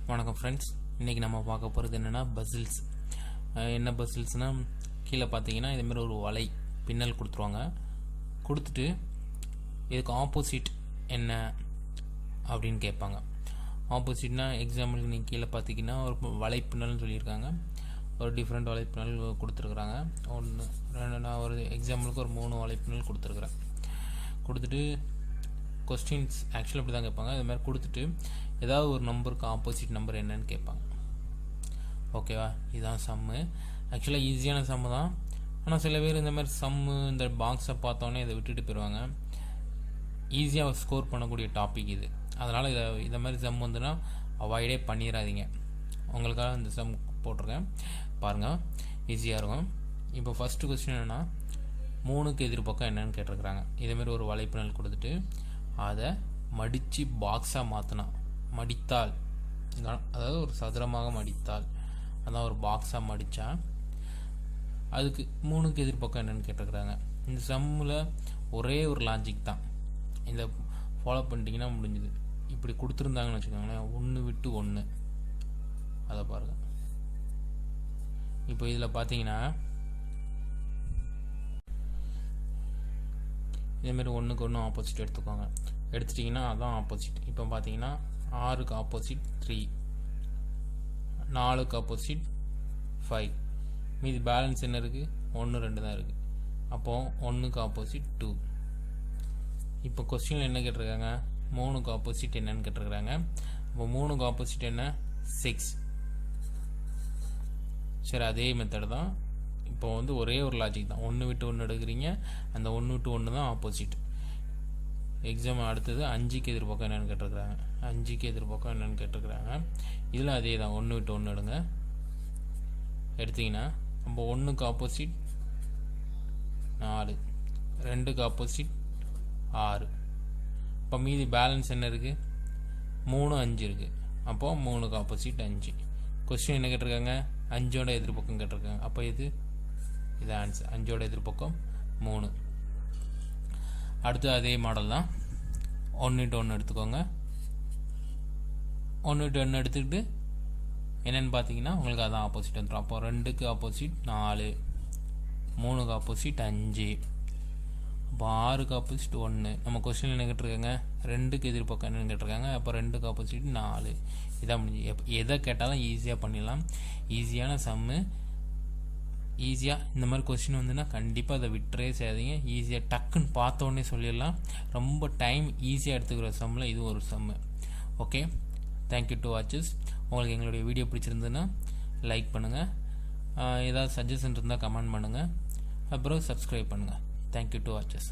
வணக்கம் ஃப்ரெண்ட்ஸ், இன்றைக்கி நம்ம பார்க்க போகிறது என்னென்னா பசில்ஸ். என்ன பசில்ஸ்னால், கீழே பார்த்தீங்கன்னா இதேமாரி ஒரு வலை பின்னல் கொடுத்துருவாங்க. கொடுத்துட்டு இதுக்கு ஆப்போசிட் என்ன அப்படின்னு கேட்பாங்க. ஆப்போசிட்னா எக்ஸாம்பிளுக்கு நீங்கள் கீழே பார்த்தீங்கன்னா ஒரு வலைப்பின்னல்னு சொல்லியிருக்காங்க. ஒரு டிஃப்ரெண்ட் வலைப்பின்னல் கொடுத்துருக்குறாங்க. ஒன்று ரெண்டு, நான் ஒரு எக்ஸாம்பிளுக்கு ஒரு 3 வலைப்பின்னல் கொடுத்துருக்குறேன். கொடுத்துட்டு கொஸ்டின்ஸ் ஆக்சுவலாக அப்படி தான் கேட்பாங்க. இது மாதிரி கொடுத்துட்டு ஏதாவது ஒரு நம்பருக்கு ஆப்போசிட் நம்பர் என்னன்னு கேட்பாங்க. ஓகேவா, இதுதான் சம்மு. ஆக்சுவலாக ஈஸியான சம்மு தான். ஆனால் சில பேர் இந்த மாதிரி சம்மு இந்த பாக்ஸை பார்த்தோன்னே இதை விட்டுட்டு போயிடுவாங்க. ஈஸியாக ஸ்கோர் பண்ணக்கூடிய டாபிக் இது. அதனால் இதை மாதிரி சம் வந்துன்னா அவாய்டே பண்ணிடாதீங்க. உங்களுக்காக இந்த சம் போட்டிருக்கேன், பாருங்கள், ஈஸியாக இருக்கும். இப்போ ஃபஸ்ட்டு கொஸ்டின் என்னென்னா, 3க்கு எதிர்பக்கம் என்னன்னு கேட்டிருக்கிறாங்க. இதேமாரி ஒரு வலைப்பின்னல் கொடுத்துட்டு அதை மடித்து பாக்ஸாக மாற்றினா, மடித்தால், அதாவது ஒரு சதுரமாக மடித்தால், அதான் ஒரு பாக்ஸாக மடித்தா அதுக்கு 3க்கு எதிர்பக்கம் என்னென்னு கேட்டிருக்கிறாங்க. இந்த சம்மில் ஒரே ஒரு லாஜிக் தான். இந்த ஃபாலோ பண்ணிட்டீங்கன்னா முடிஞ்சுது. இப்படி கொடுத்துருந்தாங்கன்னு வச்சுக்கோங்களேன், 1 விட்டு 1, அதை பாருங்கள். இப்போ இதில் பார்த்தீங்கன்னா இதேமாரி 1க்கு 1 ஆப்போசிட் எடுத்துக்கோங்க. எடுத்துட்டிங்கன்னா அதான் ஆப்போசிட். இப்போ பார்த்தீங்கன்னா 6க்கு ஆப்போசிட் 3, 4க்கு ஆப்போசிட் 5, மீதி பேலன்ஸ் என்ன இருக்குது, 1 2 தான் இருக்குது. அப்போது 1க்கு ஆப்போசிட் 2. இப்போ கொஸ்டினில் என்ன கேட்டிருக்காங்க, 3க்கு ஆப்போசிட் என்னன்னு கேட்டிருக்கிறாங்க. அப்போ 3க்கு ஆப்போசிட் என்ன, 6. சரி, அதே மெத்தட் தான். இப்போ வந்து ஒரே ஒரு லாஜிக் தான். 1 விட்டு 1 எடுக்கிறீங்க, அந்த 1 விட்டு 1 தான் ஆப்போசிட். எக்ஸாம் அடுத்தது 5க்கு எதிர்பக்கம் என்னென்னு கேட்டிருக்கிறாங்க. 5க்கு எதிர்பக்கம் என்னென்னு கேட்டிருக்கிறாங்க. இதில் அதே தான், 1 விட்டு 1 எடுங்க. எடுத்திங்கன்னா நம்ம 1க்கு ஆப்போசிட் 4, 2க்கு ஆப்போசிட் 6. இப்போ மீதி பேலன்ஸ் என்ன இருக்குது, 3 5 இருக்குது. அப்போது 3க்கு ஆப்போசிட் 5. கொஸ்டின் என்ன கேட்டிருக்காங்க, 5ஓட எதிர்பக்கம் கேட்டிருக்காங்க. அப்போ இது ஆன்சர். 5ஓட எதிர்பக்கம் 3. அடுத்து அதே மாடல் தான். 1 விட்டு 1 எடுத்துக்கோங்க. 1 விட்டு 1 எடுத்துக்கிட்டு என்னென்னு பார்த்தீங்கன்னா உங்களுக்கு அதான் ஆப்போசிட் வந்துடும். அப்போ 2க்கு ஆப்போசிட் 4, 3க்கு ஆப்போசிட் 5, அப்போ 6க்கு ஆப்போசிட் 1. நம்ம கொஸ்டின் என்ன கேட்டிருக்காங்க, 2க்கு எதிர்பக்கம் என்னென்னு கேட்டிருக்காங்க. அப்போ 2க்கு ஆப்போசிட் 4. இதான் முடிஞ்சு. எதை கேட்டாலும் ஈஸியாக பண்ணிடலாம். ஈஸியான சம்மு. ஈஸியாக இந்த மாதிரி கொஸ்டின் வந்துன்னா கண்டிப்பாக அதை விட்டுறே செய்யாதீங்க. ஈஸியாக டக்குன்னு பார்த்தோன்னே சொல்லிடலாம். ரொம்ப டைம் ஈஸியாக எடுத்துக்கிற சம்மில் இது ஒரு sum. Okay, thank you to watches. உங்களுக்கு எங்களுடைய வீடியோ பிடிச்சிருந்ததுன்னா லைக் பண்ணுங்கள். ஏதாவது சஜஷன் இருந்தால் கமெண்ட் பண்ணுங்கள். அப்புறம் சப்ஸ்கிரைப் பண்ணுங்கள். Thank you to watches.